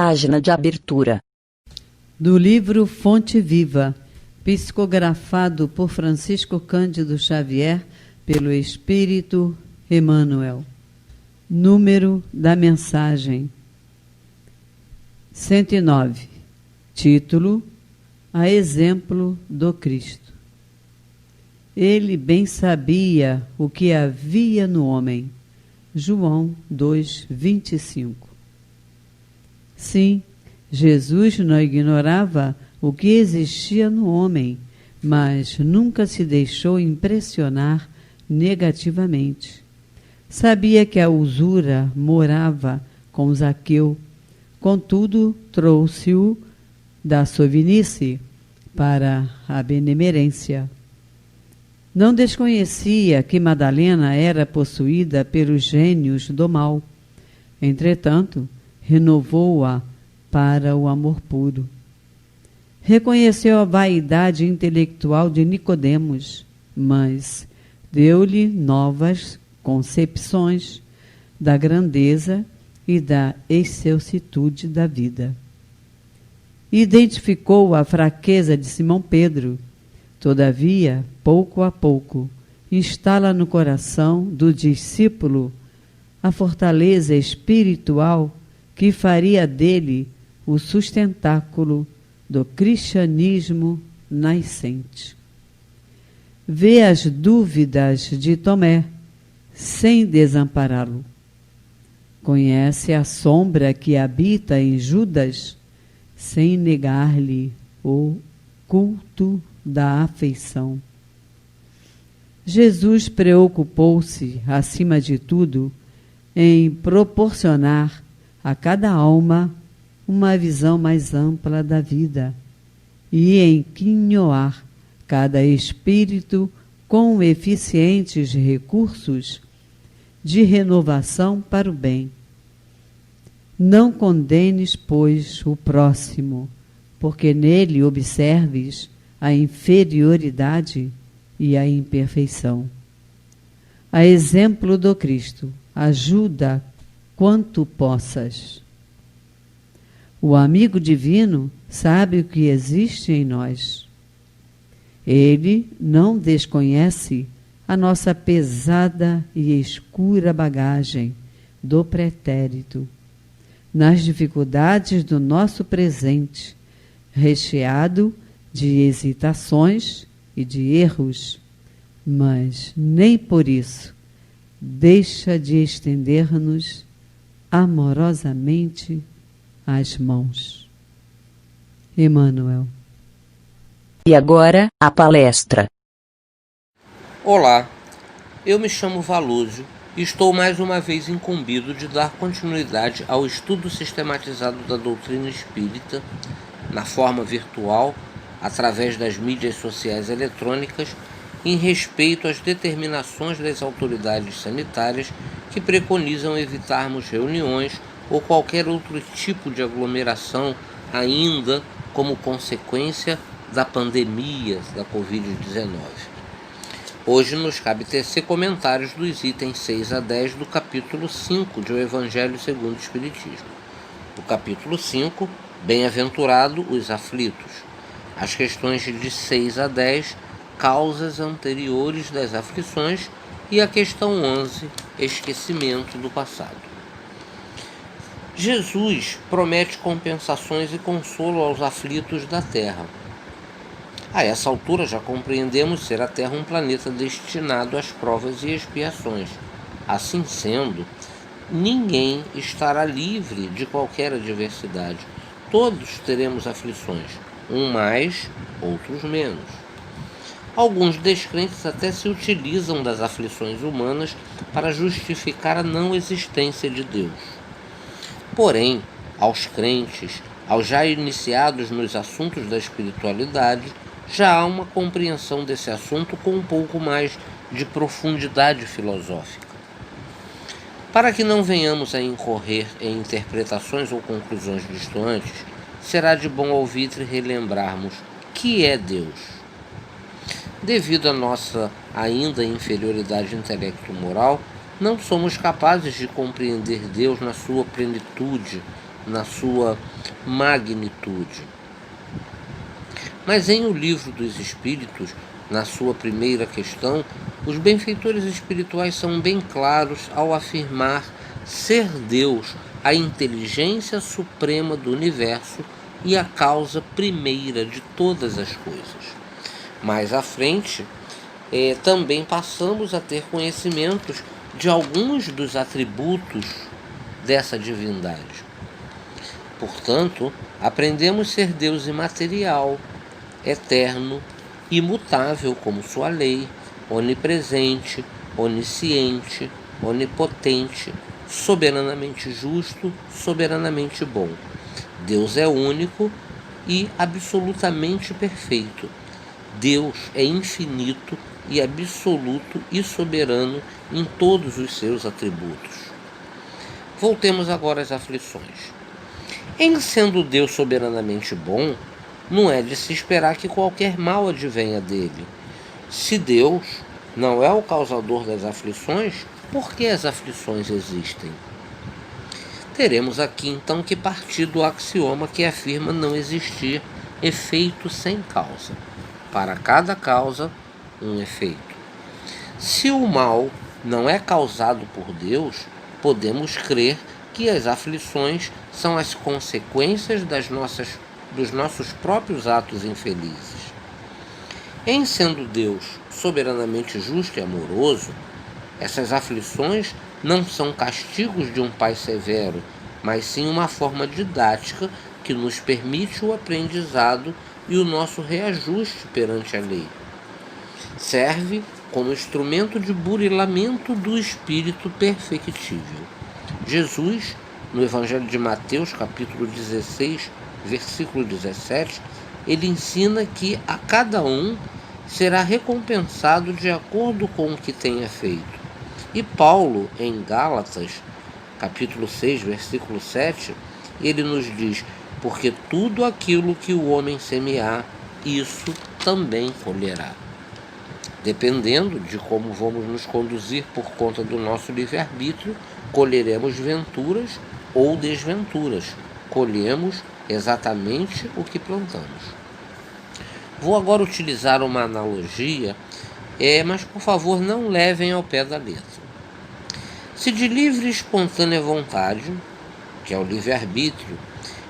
Página de abertura. Do livro Fonte Viva, psicografado por Francisco Cândido Xavier, pelo Espírito Emmanuel. Número da mensagem 109. Título: A exemplo do Cristo. Ele bem sabia o que havia no homem. João 2:25. Sim, Jesus não ignorava o que existia no homem, mas nunca se deixou impressionar negativamente. Sabia que a usura morava com Zaqueu, contudo trouxe-o da sovinice para a benemerência. Não desconhecia que Madalena era possuída pelos gênios do mal. Entretanto, renovou-a para o amor puro. Reconheceu a vaidade intelectual de Nicodemos, mas deu-lhe novas concepções da grandeza e da excelsitude da vida. Identificou a fraqueza de Simão Pedro. Todavia, pouco a pouco, instala no coração do discípulo a fortaleza espiritual que faria dele o sustentáculo do cristianismo nascente. Vê as dúvidas de Tomé, sem desampará-lo. Conhece a sombra que habita em Judas, sem negar-lhe o culto da afeição. Jesus preocupou-se, acima de tudo, em proporcionar a cada alma uma visão mais ampla da vida e em quinhoar cada espírito com eficientes recursos de renovação para o bem. Não condenes, pois, o próximo, porque nele observes a inferioridade e a imperfeição. A exemplo do Cristo, ajuda quanto possas. O amigo divino sabe o que existe em nós. Ele não desconhece a nossa pesada e escura bagagem do pretérito, nas dificuldades do nosso presente, recheado de hesitações e de erros, mas nem por isso deixa de estender-nos amorosamente as mãos. Emmanuel. E agora, a palestra. Olá, eu me chamo Valúzio e estou mais uma vez incumbido de dar continuidade ao estudo sistematizado da doutrina espírita, na forma virtual, através das mídias sociais eletrônicas, em respeito às determinações das autoridades sanitárias que preconizam evitarmos reuniões ou qualquer outro tipo de aglomeração, ainda como consequência da pandemia da Covid-19. Hoje nos cabe tecer comentários dos itens 6 a 10 do capítulo 5 de O Evangelho segundo o Espiritismo. O capítulo 5, Bem-aventurado os aflitos. As questões de 6 a 10, causas anteriores das aflições, e a questão 11, esquecimento do passado. Jesus promete compensações e consolo aos aflitos da terra. A essa altura já compreendemos ser a Terra um planeta destinado às provas e expiações. Assim sendo, ninguém estará livre de qualquer adversidade. Todos teremos aflições, um mais, outros menos. Alguns descrentes até se utilizam das aflições humanas para justificar a não existência de Deus. Porém, aos crentes, aos já iniciados nos assuntos da espiritualidade, já há uma compreensão desse assunto com um pouco mais de profundidade filosófica. Para que não venhamos a incorrer em interpretações ou conclusões distantes, será de bom alvitre relembrarmos que é Deus. Devido à nossa ainda inferioridade intelecto-moral, não somos capazes de compreender Deus na sua plenitude, na sua magnitude. Mas em O Livro dos Espíritos, na sua primeira questão, os benfeitores espirituais são bem claros ao afirmar ser Deus a inteligência suprema do universo e a causa primeira de todas as coisas. Mais à frente, também passamos a ter conhecimentos de alguns dos atributos dessa divindade. Portanto, aprendemos ser Deus imaterial, eterno, imutável como sua lei, onipresente, onisciente, onipotente, soberanamente justo, soberanamente bom. Deus é único e absolutamente perfeito. Deus é infinito e absoluto e soberano em todos os seus atributos. Voltemos agora às aflições. Em sendo Deus soberanamente bom, não é de se esperar que qualquer mal advenha dele. Se Deus não é o causador das aflições, por que as aflições existem? Teremos aqui então que partir do axioma que afirma não existir efeito sem causa. Para cada causa, um efeito. Se o mal não é causado por Deus, podemos crer que as aflições são as consequências dos nossos próprios atos infelizes. Em sendo Deus soberanamente justo e amoroso, essas aflições não são castigos de um pai severo, mas sim uma forma didática que nos permite o aprendizado e o nosso reajuste perante a lei. Serve como instrumento de burilamento do espírito perfectível. Jesus, no Evangelho de Mateus, capítulo 16, versículo 17, ele ensina que a cada um será recompensado de acordo com o que tenha feito. E Paulo, em Gálatas, capítulo 6, versículo 7, ele nos diz: porque tudo aquilo que o homem semear, isso também colherá. Dependendo de como vamos nos conduzir por conta do nosso livre-arbítrio, colheremos venturas ou desventuras. Colhemos exatamente o que plantamos. Vou agora utilizar uma analogia, mas por favor não levem ao pé da letra. Se de livre e espontânea vontade, que é o livre-arbítrio,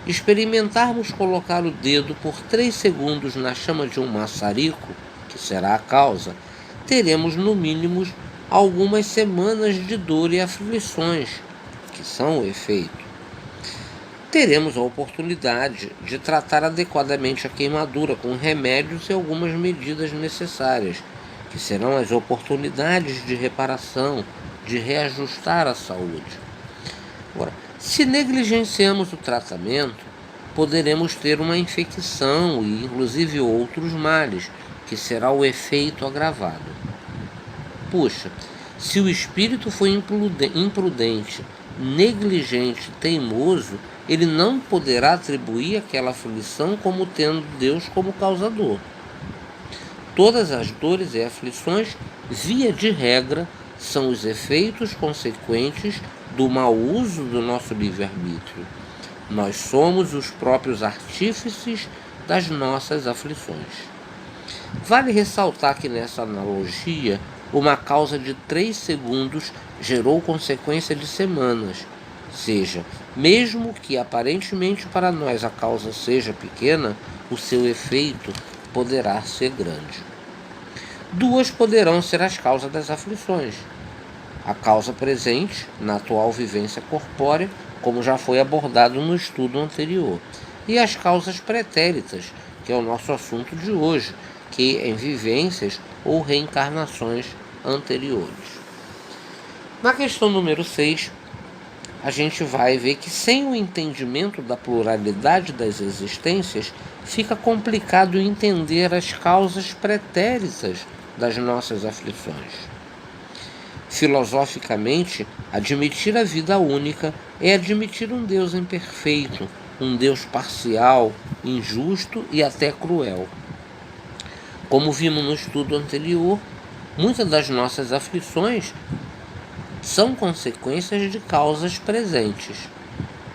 experimentarmos colocar o dedo por 3 segundos na chama de um maçarico, que será a causa, teremos no mínimo algumas semanas de dor e aflições, que são o efeito. Teremos a oportunidade de tratar adequadamente a queimadura com remédios e algumas medidas necessárias, que serão as oportunidades de reparação, de reajustar a saúde. Agora, se negligenciamos o tratamento, poderemos ter uma infecção e inclusive outros males, que será o efeito agravado. Puxa, se o espírito foi imprudente, negligente, teimoso, ele não poderá atribuir aquela aflição como tendo Deus como causador. Todas as dores e aflições, via de regra, são os efeitos consequentes do mau uso do nosso livre-arbítrio. Nós somos os próprios artífices das nossas aflições. Vale ressaltar que nessa analogia, uma causa de 3 segundos gerou consequência de semanas, seja, mesmo que aparentemente para nós a causa seja pequena, o seu efeito poderá ser grande. 2 poderão ser as causas das aflições. A causa presente na atual vivência corpórea, como já foi abordado no estudo anterior, e as causas pretéritas, que é o nosso assunto de hoje, que em vivências ou reencarnações anteriores. Na questão número 6, a gente vai ver que sem o entendimento da pluralidade das existências, fica complicado entender as causas pretéritas das nossas aflições. Filosoficamente, admitir a vida única é admitir um Deus imperfeito, um Deus parcial, injusto e até cruel. Como vimos no estudo anterior, muitas das nossas aflições são consequências de causas presentes.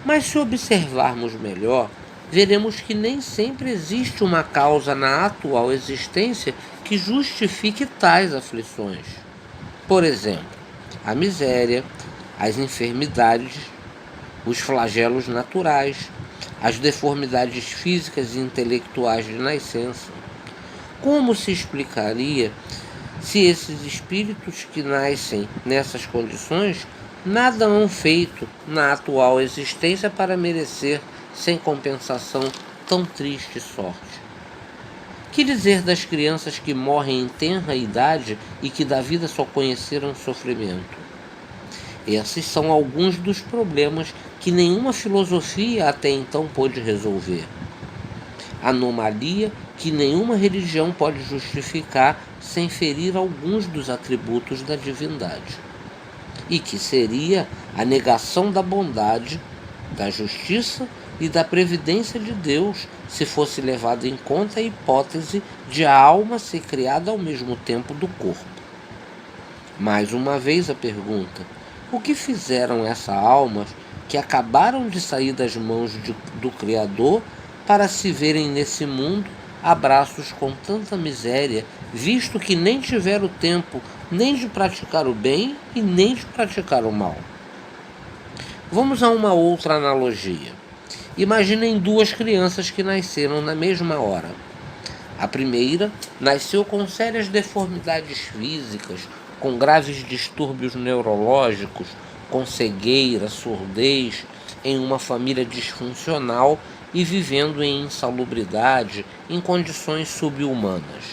Mas se observarmos melhor, veremos que nem sempre existe uma causa na atual existência que justifique tais aflições. Por exemplo, a miséria, as enfermidades, os flagelos naturais, as deformidades físicas e intelectuais de nascença. Como se explicaria se esses espíritos que nascem nessas condições nada hão feito na atual existência para merecer, sem compensação, tão triste sorte? Que dizer das crianças que morrem em tenra idade e que da vida só conheceram sofrimento? Esses são alguns dos problemas que nenhuma filosofia até então pôde resolver. Anomalia que nenhuma religião pode justificar sem ferir alguns dos atributos da divindade, e que seria a negação da bondade, da justiça e da previdência de Deus se fosse levada em conta a hipótese de a alma ser criada ao mesmo tempo do corpo. Mais uma vez a pergunta: o que fizeram essas almas que acabaram de sair das mãos do Criador para se verem nesse mundo a braços com tanta miséria, visto que nem tiveram tempo nem de praticar o bem e nem de praticar o mal? Vamos a uma outra analogia. Imaginem duas crianças que nasceram na mesma hora. A primeira nasceu com sérias deformidades físicas, com graves distúrbios neurológicos, com cegueira, surdez, em uma família disfuncional e vivendo em insalubridade, em condições subhumanas.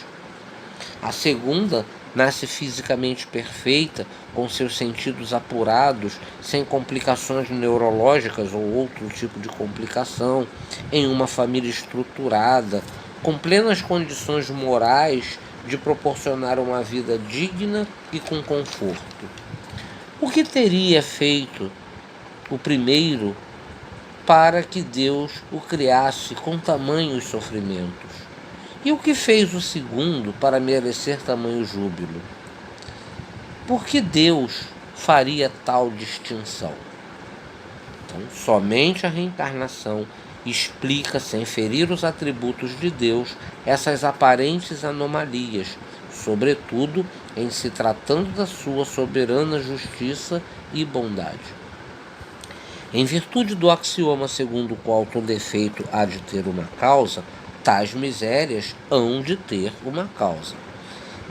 A segunda nasce fisicamente perfeita, com seus sentidos apurados, sem complicações neurológicas ou outro tipo de complicação, em uma família estruturada, com plenas condições morais de proporcionar uma vida digna e com conforto. O que teria feito o primeiro para que Deus o criasse com tamanhos sofrimentos? E o que fez o segundo para merecer tamanho júbilo? Por que Deus faria tal distinção? Então, somente a reencarnação explica, sem ferir os atributos de Deus, essas aparentes anomalias, sobretudo em se tratando da sua soberana justiça e bondade. Em virtude do axioma segundo o qual todo efeito há de ter uma causa, tais misérias hão de ter uma causa.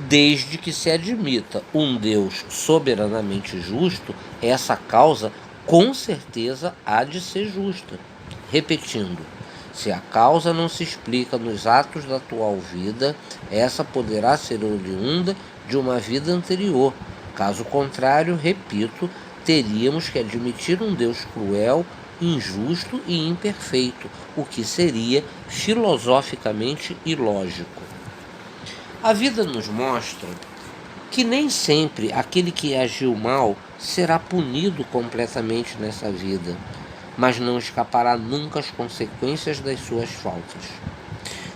Desde que se admita um Deus soberanamente justo, essa causa com certeza há de ser justa. Repetindo, se a causa não se explica nos atos da atual vida, essa poderá ser oriunda de uma vida anterior. Caso contrário, repito, teríamos que admitir um Deus cruel, injusto e imperfeito, o que seria filosoficamente ilógico. A vida nos mostra que nem sempre aquele que agiu mal será punido completamente nessa vida, mas não escapará nunca às consequências das suas faltas.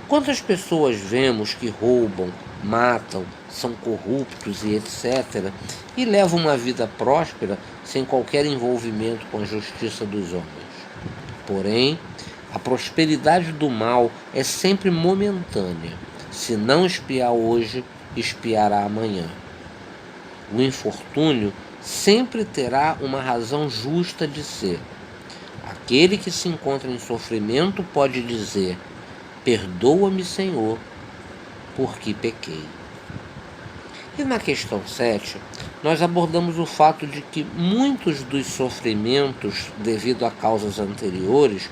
Quantas pessoas vemos que roubam, matam, são corruptos e etc., e levam uma vida próspera sem qualquer envolvimento com a justiça dos homens? Porém, a prosperidade do mal é sempre momentânea. Se não espiar hoje, espiará amanhã. O infortúnio sempre terá uma razão justa de ser. Aquele que se encontra em sofrimento pode dizer: perdoa-me, Senhor, porque pequei. E na questão 7, nós abordamos o fato de que muitos dos sofrimentos, devido a causas anteriores,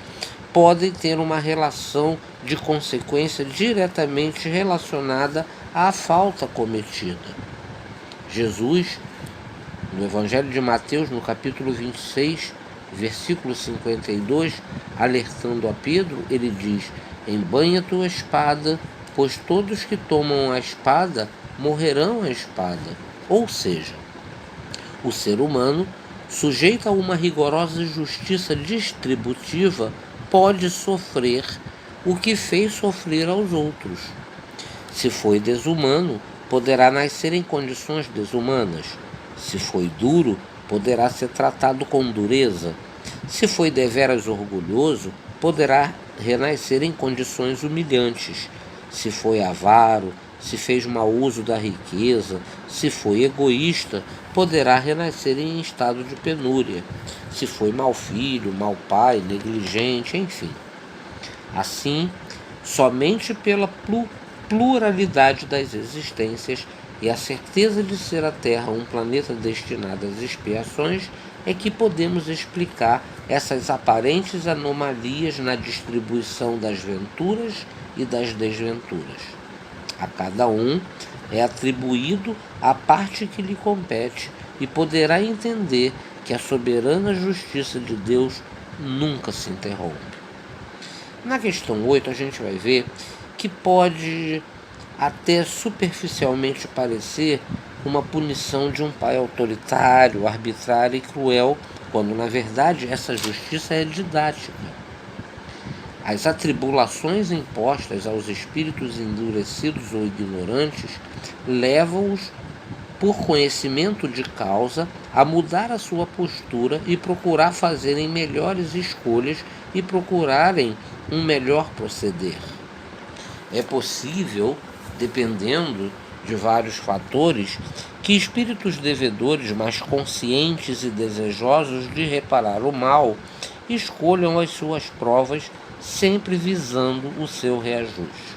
podem ter uma relação de consequência diretamente relacionada à falta cometida. Jesus, no Evangelho de Mateus, no capítulo 26, versículo 52, alertando a Pedro, ele diz: embanha tua espada, pois todos que tomam a espada morrerão à espada. Ou seja, o ser humano, sujeito a uma rigorosa justiça distributiva, pode sofrer o que fez sofrer aos outros. Se foi desumano, poderá nascer em condições desumanas. Se foi duro, poderá ser tratado com dureza. Se foi deveras orgulhoso, poderá renascer em condições humilhantes. Se foi avaro, se fez mau uso da riqueza, se foi egoísta, poderá renascer em estado de penúria. Se foi mau filho, mau pai, negligente, enfim. Assim, somente pela pluralidade das existências e a certeza de ser a Terra um planeta destinado às expiações é que podemos explicar essas aparentes anomalias na distribuição das venturas e das desventuras. A cada um é atribuído a parte que lhe compete e poderá entender que a soberana justiça de Deus nunca se interrompe. Na questão 8, a gente vai ver que pode até superficialmente parecer uma punição de um pai autoritário, arbitrário e cruel, quando na verdade essa justiça é didática. As atribulações impostas aos espíritos endurecidos ou ignorantes levam-os, por conhecimento de causa, a mudar a sua postura e procurar fazerem melhores escolhas e procurarem um melhor proceder. É possível, dependendo de vários fatores, que espíritos devedores mais conscientes e desejosos de reparar o mal escolham as suas provas sempre visando o seu reajuste.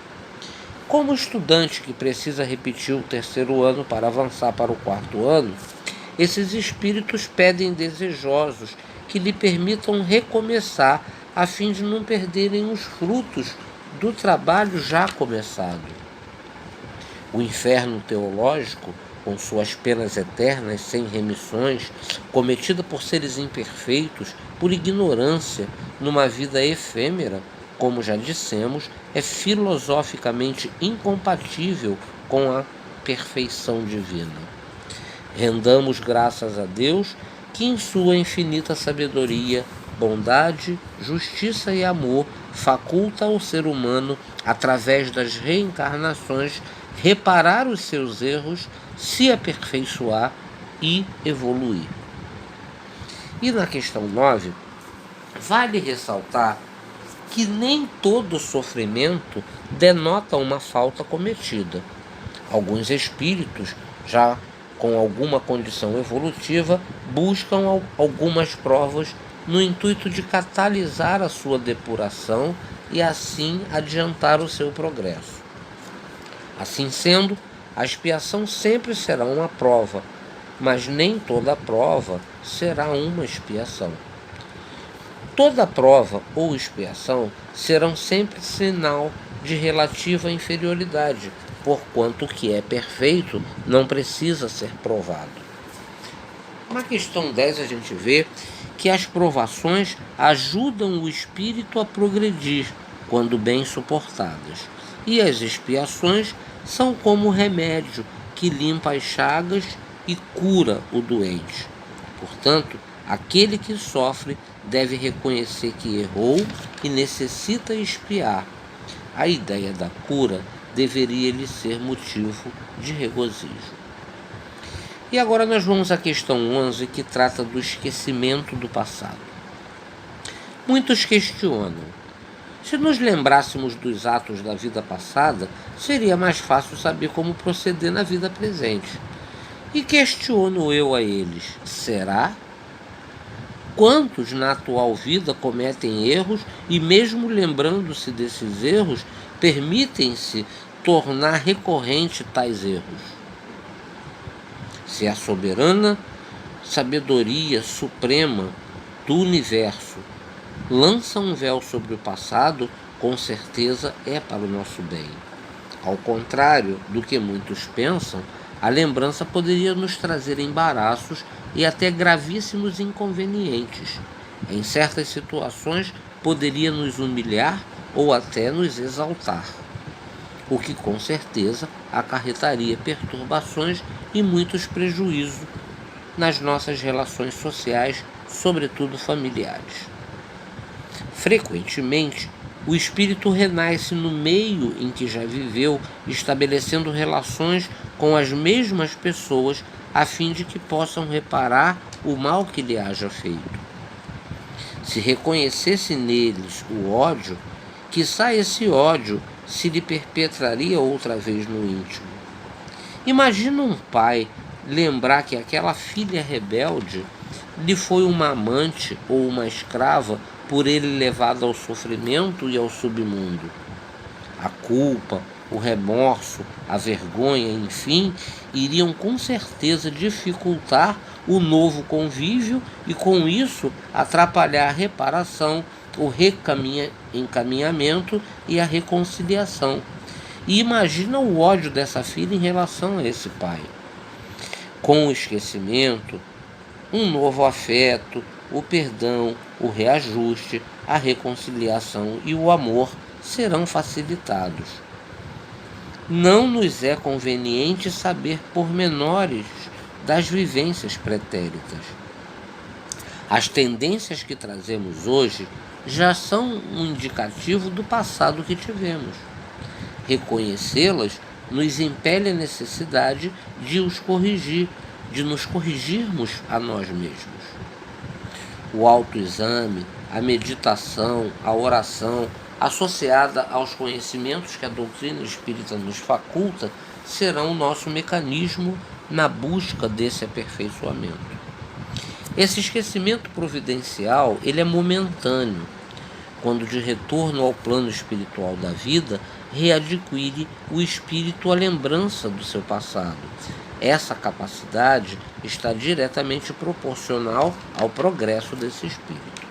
Como estudante que precisa repetir o terceiro ano para avançar para o quarto ano, esses espíritos pedem desejosos que lhe permitam recomeçar a fim de não perderem os frutos do trabalho já começado. O inferno teológico, com suas penas eternas sem remissões, cometida por seres imperfeitos, por ignorância, numa vida efêmera, como já dissemos, é filosoficamente incompatível com a perfeição divina. Rendamos graças a Deus que em sua infinita sabedoria, bondade, justiça e amor faculta ao ser humano, através das reencarnações, reparar os seus erros, se aperfeiçoar e evoluir. E na questão 9, vale ressaltar que nem todo sofrimento denota uma falta cometida. Alguns espíritos, já com alguma condição evolutiva, buscam algumas provas no intuito de catalisar a sua depuração e assim adiantar o seu progresso. Assim sendo, a expiação sempre será uma prova, mas nem toda prova será uma expiação. Toda prova ou expiação serão sempre sinal de relativa inferioridade, porquanto o que é perfeito não precisa ser provado. Na questão 10 a gente vê que as provações ajudam o espírito a progredir, quando bem suportadas, e as expiações são como remédio que limpa as chagas e cura o doente. Portanto, aquele que sofre deve reconhecer que errou e necessita expiar. A ideia da cura deveria lhe ser motivo de regozijo. E agora nós vamos à questão 11, que trata do esquecimento do passado. Muitos questionam: se nos lembrássemos dos atos da vida passada, seria mais fácil saber como proceder na vida presente. E questiono eu a eles: será? Quantos na atual vida cometem erros e, mesmo lembrando-se desses erros, permitem-se tornar recorrente tais erros? Se a soberana sabedoria suprema do universo lança um véu sobre o passado, com certeza é para o nosso bem. Ao contrário do que muitos pensam, a lembrança poderia nos trazer embaraços e até gravíssimos inconvenientes. Em certas situações, poderia nos humilhar ou até nos exaltar, o que com certeza acarretaria perturbações e muitos prejuízos nas nossas relações sociais, sobretudo familiares. Frequentemente, o espírito renasce no meio em que já viveu, estabelecendo relações com as mesmas pessoas a fim de que possam reparar o mal que lhe haja feito. Se reconhecesse neles o ódio, quiçá esse ódio se lhe perpetraria outra vez no íntimo. Imagina um pai lembrar que aquela filha rebelde lhe foi uma amante ou uma escrava por ele levada ao sofrimento e ao submundo. A culpa, o remorso, a vergonha, enfim, iriam com certeza dificultar o novo convívio e, com isso, atrapalhar a reparação, o encaminhamento e a reconciliação. E imagina o ódio dessa filha em relação a esse pai. Com o esquecimento, um novo afeto, o perdão, o reajuste, a reconciliação e o amor serão facilitados. Não nos é conveniente saber pormenores das vivências pretéritas. As tendências que trazemos hoje já são um indicativo do passado que tivemos. Reconhecê-las nos impele a necessidade de os corrigir, de nos corrigirmos a nós mesmos. O autoexame, a meditação, a oração, associada aos conhecimentos que a doutrina espírita nos faculta, serão o nosso mecanismo na busca desse aperfeiçoamento. Esse esquecimento providencial, ele é momentâneo, quando de retorno ao plano espiritual da vida, readquire o espírito a lembrança do seu passado. Essa capacidade está diretamente proporcional ao progresso desse espírito.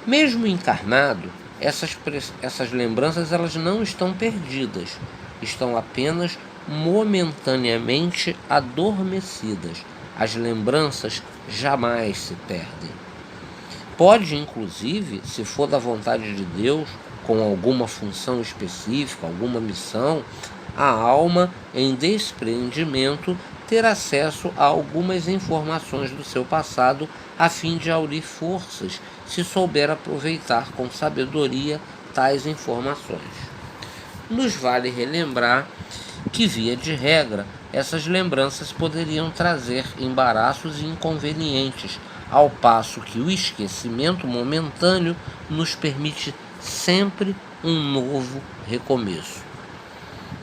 Mesmo encarnado, essas lembranças elas não estão perdidas, estão apenas momentaneamente adormecidas. As lembranças jamais se perdem. Pode, inclusive, se for da vontade de Deus, com alguma função específica, alguma missão, a alma, em desprendimento, ter acesso a algumas informações do seu passado a fim de aurir forças, se souber aproveitar com sabedoria tais informações. Nos vale relembrar que, via de regra, essas lembranças poderiam trazer embaraços e inconvenientes, ao passo que o esquecimento momentâneo nos permite sempre um novo recomeço.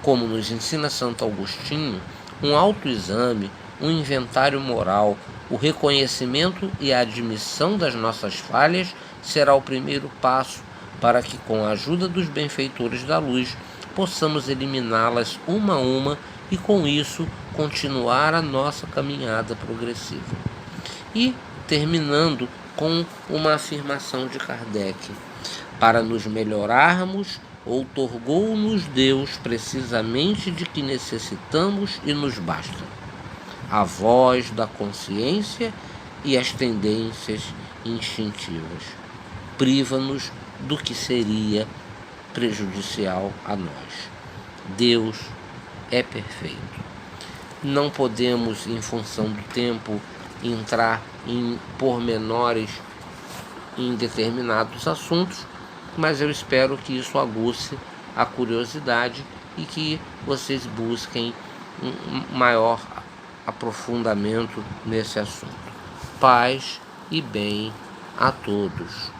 Como nos ensina Santo Agostinho, um autoexame, um inventário moral, o reconhecimento e a admissão das nossas falhas será o primeiro passo para que, com a ajuda dos benfeitores da luz, possamos eliminá-las uma a uma e, com isso, continuar a nossa caminhada progressiva. E, terminando com uma afirmação de Kardec: para nos melhorarmos, outorgou-nos Deus precisamente de que necessitamos e nos basta: a voz da consciência e as tendências instintivas. Priva-nos do que seria prejudicial a nós. Deus é perfeito. Não podemos, em função do tempo, entrar em pormenores em determinados assuntos, mas eu espero que isso aguce a curiosidade e que vocês busquem um maior aprofundamento nesse assunto. Paz e bem a todos.